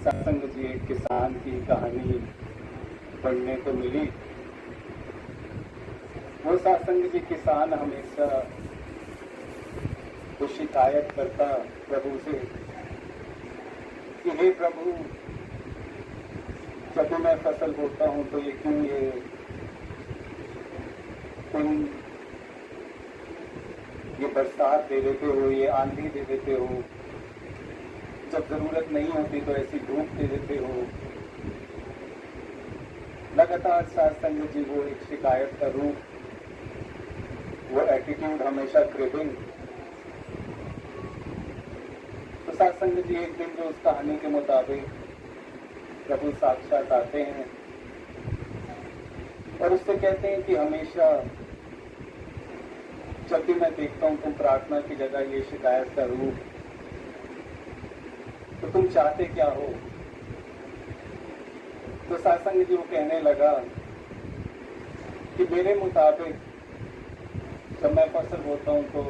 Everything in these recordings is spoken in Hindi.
सत्संग जी एक किसान की कहानी पढ़ने को मिली। वो सत्संग जी किसान हमेशा वो शिकायत करता प्रभु से कि हे प्रभु, जब भी मैं फसल बोता हूँ तो ये क्यों तुम ये बरसात दे देते हो, ये आंधी दे देते हो, जब जरूरत नहीं होती तो ऐसी धूप दे देते हो। लगातार सत्संग जी वो एक शिकायत का रूप, वो एटीट्यूड, हमेशा क्रेविंग। तो सत्संग जी एक दिन जो उस कहानी के मुताबिक प्रभु साक्षात आते हैं और उससे कहते हैं कि हमेशा जब भी मैं देखता हूं तुम प्रार्थना की जगह ये शिकायत का रूप, तो तुम चाहते क्या हो। तो सत्संग जी वो कहने लगा कि मेरे मुताबिक जब मैं फसल बोता हूं तो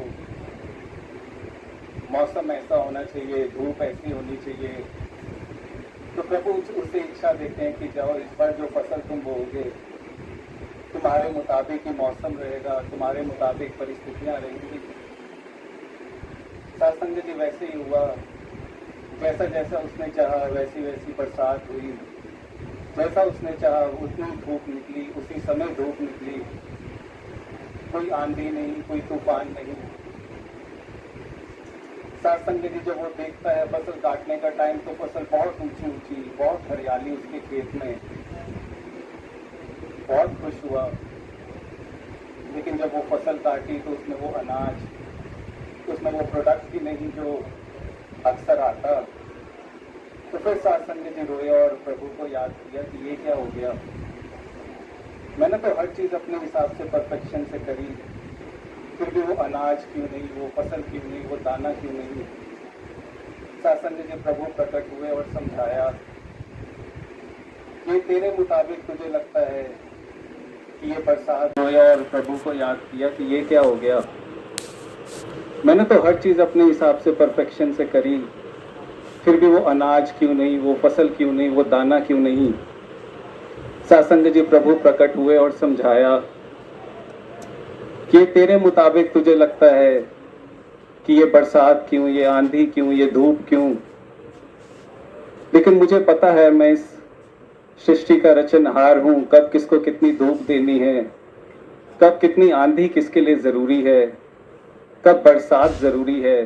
मौसम ऐसा होना चाहिए, धूप ऐसी होनी चाहिए। तो प्रभु उससे इच्छा देते हैं कि जाओ, इस बार जो फसल तुम बोओगे तुम्हारे मुताबिक ही मौसम रहेगा, तुम्हारे मुताबिक परिस्थितियां रहेंगी। सत्संग जी वैसे ही हुआ, जैसा जैसा उसने चाहा वैसी वैसी बरसात हुई, जैसा उसने चाहा उतनी धूप निकली, उसी समय धूप निकली। कोई आंधी नहीं, कोई तूफान नहीं। सत्संग जी जब वो देखता है फसल काटने का टाइम, तो फसल बहुत ऊंची ऊंची, बहुत हरियाली उसके खेत में, बहुत खुश हुआ। लेकिन जब वो फसल काटी तो उसमें वो अनाज, उसमें वो प्रोडक्ट भी नहीं जो अक्सर आता। तो फिर सत्संग जी रोए और प्रभु को याद किया कि ये क्या हो गया, मैंने तो हर चीज अपने हिसाब से परफेक्शन से करी, फिर भी वो अनाज क्यों नहीं, वो फसल क्यों नहीं, वो दाना क्यों नहीं। सत्संग जी प्रभु प्रकट हुए और समझाया ये तेरे मुताबिक तुझे लगता है कि ये बरसात हुई, और प्रभु को याद किया कि ये क्या हो गया, मैंने तो हर चीज अपने हिसाब से परफेक्शन से करी, फिर भी वो अनाज क्यों नहीं, वो फसल क्यों नहीं, वो दाना क्यों नहीं। सत्संग जी प्रभु प्रकट हुए और समझाया कि तेरे मुताबिक तुझे लगता है कि ये बरसात क्यों, ये आंधी क्यों, ये धूप क्यों, लेकिन मुझे पता है मैं इस सृष्टि का रचनहार हूं। कब किसको कितनी धूप देनी है, कब कितनी आंधी किसके लिए जरूरी है, कब बरसात जरूरी है।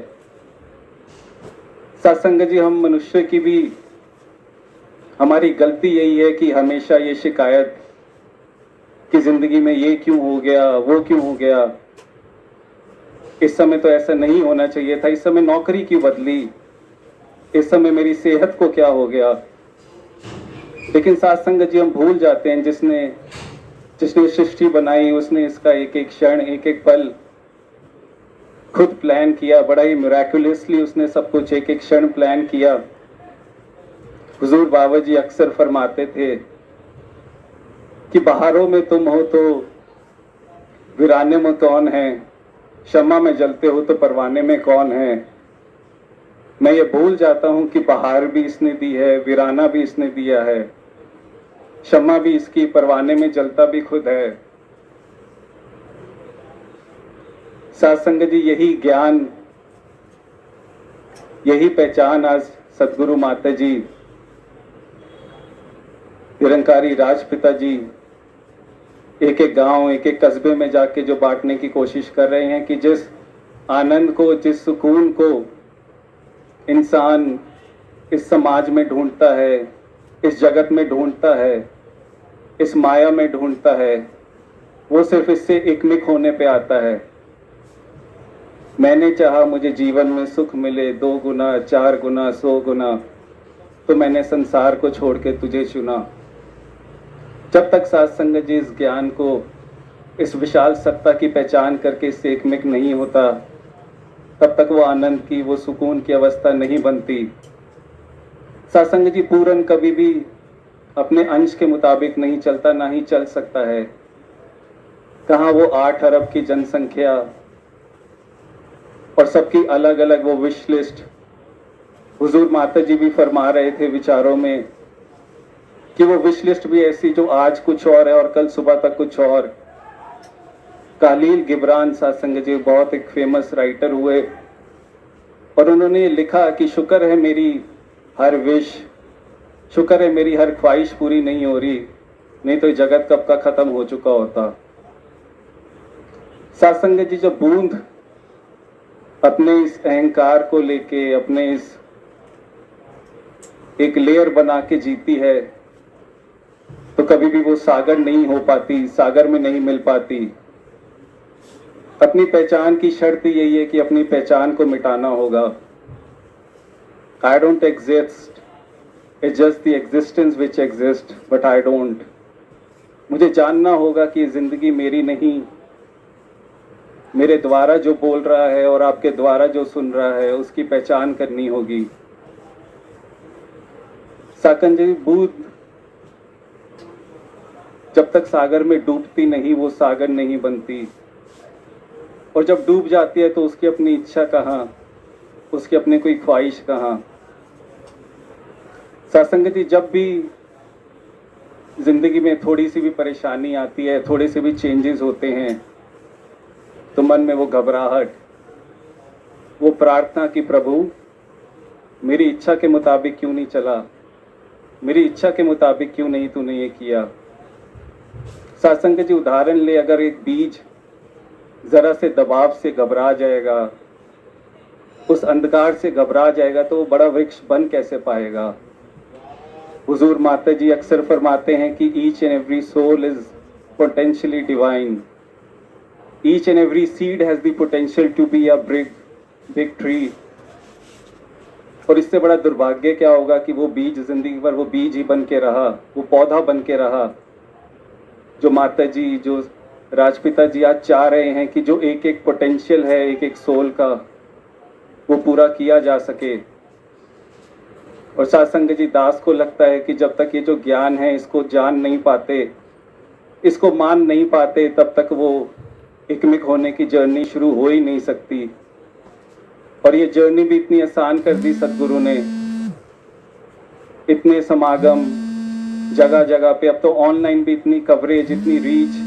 सत्संग जी हम मनुष्य की भी हमारी गलती यही है कि हमेशा ये शिकायत कि जिंदगी में ये क्यों हो गया, वो क्यों हो गया, इस समय तो ऐसा नहीं होना चाहिए था, इस समय नौकरी क्यों बदली, इस समय मेरी सेहत को क्या हो गया। लेकिन सत्संग जी हम भूल जाते हैं जिसने सृष्टि बनाई, उसने इसका एक एक क्षण, एक एक पल खुद प्लान किया। बड़ा ही मिराकुलसली उसने सब कुछ एक एक क्षण प्लान किया। हुजूर बाबा जी अक्सर फरमाते थे कि बहारों में तुम हो तो वीराने में कौन है, शम्मा में जलते हो तो परवाने में कौन है। मैं ये भूल जाता हूं कि बहार भी इसने दी है, वीराना भी इसने दिया है, शम्मा भी इसकी, परवाने में जलता भी खुद है। सत्संग जी यही ज्ञान, यही पहचान आज सदगुरु माता जी, निरंकारी राजपिता जी एक एक गांव, एक एक कस्बे में जाके जो बांटने की कोशिश कर रहे हैं कि जिस आनंद को, जिस सुकून को इंसान इस समाज में ढूंढता है, इस जगत में ढूंढता है, इस माया में ढूंढता है, वो सिर्फ इससे एकमिक होने पे आता है। मैंने चाहा मुझे जीवन में सुख मिले 2 गुना, 4 गुना, 100 गुना, तो मैंने संसार को छोड़ के तुझे चुना। जब तक सत्संग जी इस ज्ञान को, इस विशाल सत्ता की पहचान करके इससे एकमिक नहीं होता, तब तक वो आनंद की, वो सुकून की अवस्था नहीं बनती। सत्संग जी पूरन कभी भी अपने अंश के मुताबिक नहीं चलता, ना ही चल सकता है। कहाँ वो 8 अरब की जनसंख्या और सबकी अलग अलग वो विश लिस्ट, हुजूर माता जी भी फरमा रहे थे विचारों में कि वो विश लिस्ट भी ऐसी जो आज कुछ और है और कल सुबह तक कुछ और। कालील गिबरान सासंग जी बहुत एक फेमस राइटर हुए और उन्होंने लिखा कि शुक्र है मेरी हर विश, शुक्र है मेरी हर ख्वाहिश पूरी नहीं हो रही, नहीं तो जगत कब का खत्म हो चुका होता। सासंग जी जब बूंद अपने इस अहंकार को लेके अपने इस एक लेयर बना के जीती है तो कभी भी वो सागर नहीं हो पाती, सागर में नहीं मिल पाती। अपनी पहचान की शर्त यही है कि अपनी पहचान को मिटाना होगा। I don't exist, it's just the existence which exists, but I don't। मुझे जानना होगा कि जिंदगी मेरी नहीं, मेरे द्वारा जो बोल रहा है और आपके द्वारा जो सुन रहा है उसकी पहचान करनी होगी। साकंजी बूंद जब तक सागर में डूबती नहीं वो सागर नहीं बनती, और जब डूब जाती है तो उसकी अपनी इच्छा कहाँ, उसकी अपनी कोई ख्वाहिश कहाँ। सत्संग जी जब भी जिंदगी में थोड़ी सी भी परेशानी आती है, थोड़े से भी चेंजेस होते हैं तो मन में वो घबराहट, वो प्रार्थना कि प्रभु मेरी इच्छा के मुताबिक क्यों नहीं चला, मेरी इच्छा के मुताबिक क्यों नहीं तूने ये किया। सत्संग जी उदाहरण ले, अगर एक बीज जरा से दबाव से घबरा जाएगा, उस अंधकार से घबरा जाएगा तो वो बड़ा वृक्ष बन कैसे पाएगा। हुजूर माता जी अक्सर फरमाते हैं कि each and every soul is potentially divine, each and every seed has the potential to be a big tree. और इससे बड़ा दुर्भाग्य क्या होगा कि वो बीज जिंदगी भर वो बीज ही बन के रहा, वो पौधा बन के रहा। जो माता जी, जो राजपिता जी आज चाह रहे हैं कि जो एक एक पोटेंशियल है एक एक सोल का वो पूरा किया जा सके। और सत्संग जी दास को लगता है कि जब तक ये जो ज्ञान है इसको जान नहीं पाते, इसको मान नहीं पाते, तब तक वो एकमिक होने की जर्नी शुरू हो ही नहीं सकती। और ये जर्नी भी इतनी आसान कर दी सदगुरु ने, इतने समागम जगह जगह पे, अब तो ऑनलाइन भी इतनी कवरेज, इतनी रीच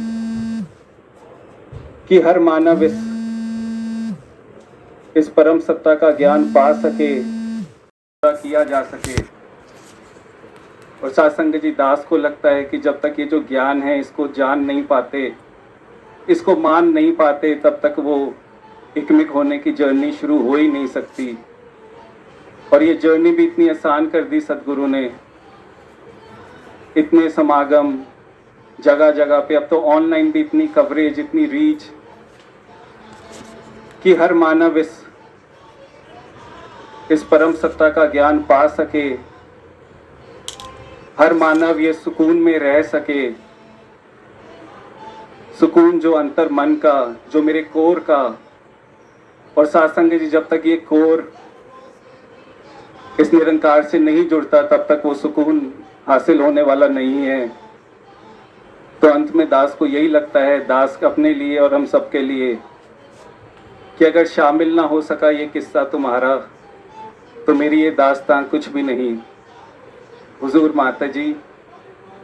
कि हर मानव इस परम सत्ता का ज्ञान पा सके, किया जा सके। और सत्संग जी दास को लगता है कि जब तक ये जो ज्ञान है इसको जान नहीं पाते, इसको मान नहीं पाते, तब तक वो एकमिक होने की जर्नी शुरू हो ही नहीं सकती। और ये जर्नी भी इतनी आसान कर दी सदगुरु ने, इतने समागम जगह जगह पे, अब तो ऑनलाइन भी इतनी कवरेज, इतनी रीच कि हर मानव इस परम सत्ता का ज्ञान पा सके, हर मानव ये सुकून में रह सके। सुकून जो अंतर मन का, जो मेरे कोर का। और सत्संग जी जब तक ये कोर इस निरंकार से नहीं जुड़ता तब तक वो सुकून हासिल होने वाला नहीं है। तो अंत में दास को यही लगता है, दास अपने लिए और हम सबके लिए, कि अगर शामिल ना हो सका ये किस्सा तुम्हारा तो मेरी ये दास्तान कुछ भी नहीं। हुजूर माता जी,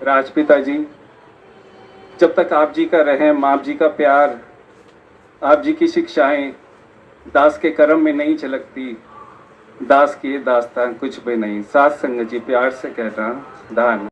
राजपिता जी, जब तक आप जी का रहम, आप जी का प्यार, आप जी की शिक्षाएं दास के कर्म में नहीं झलकती, दास की ये दास्तान कुछ भी नहीं। साथ संग जी प्यार से कह रहा, दान।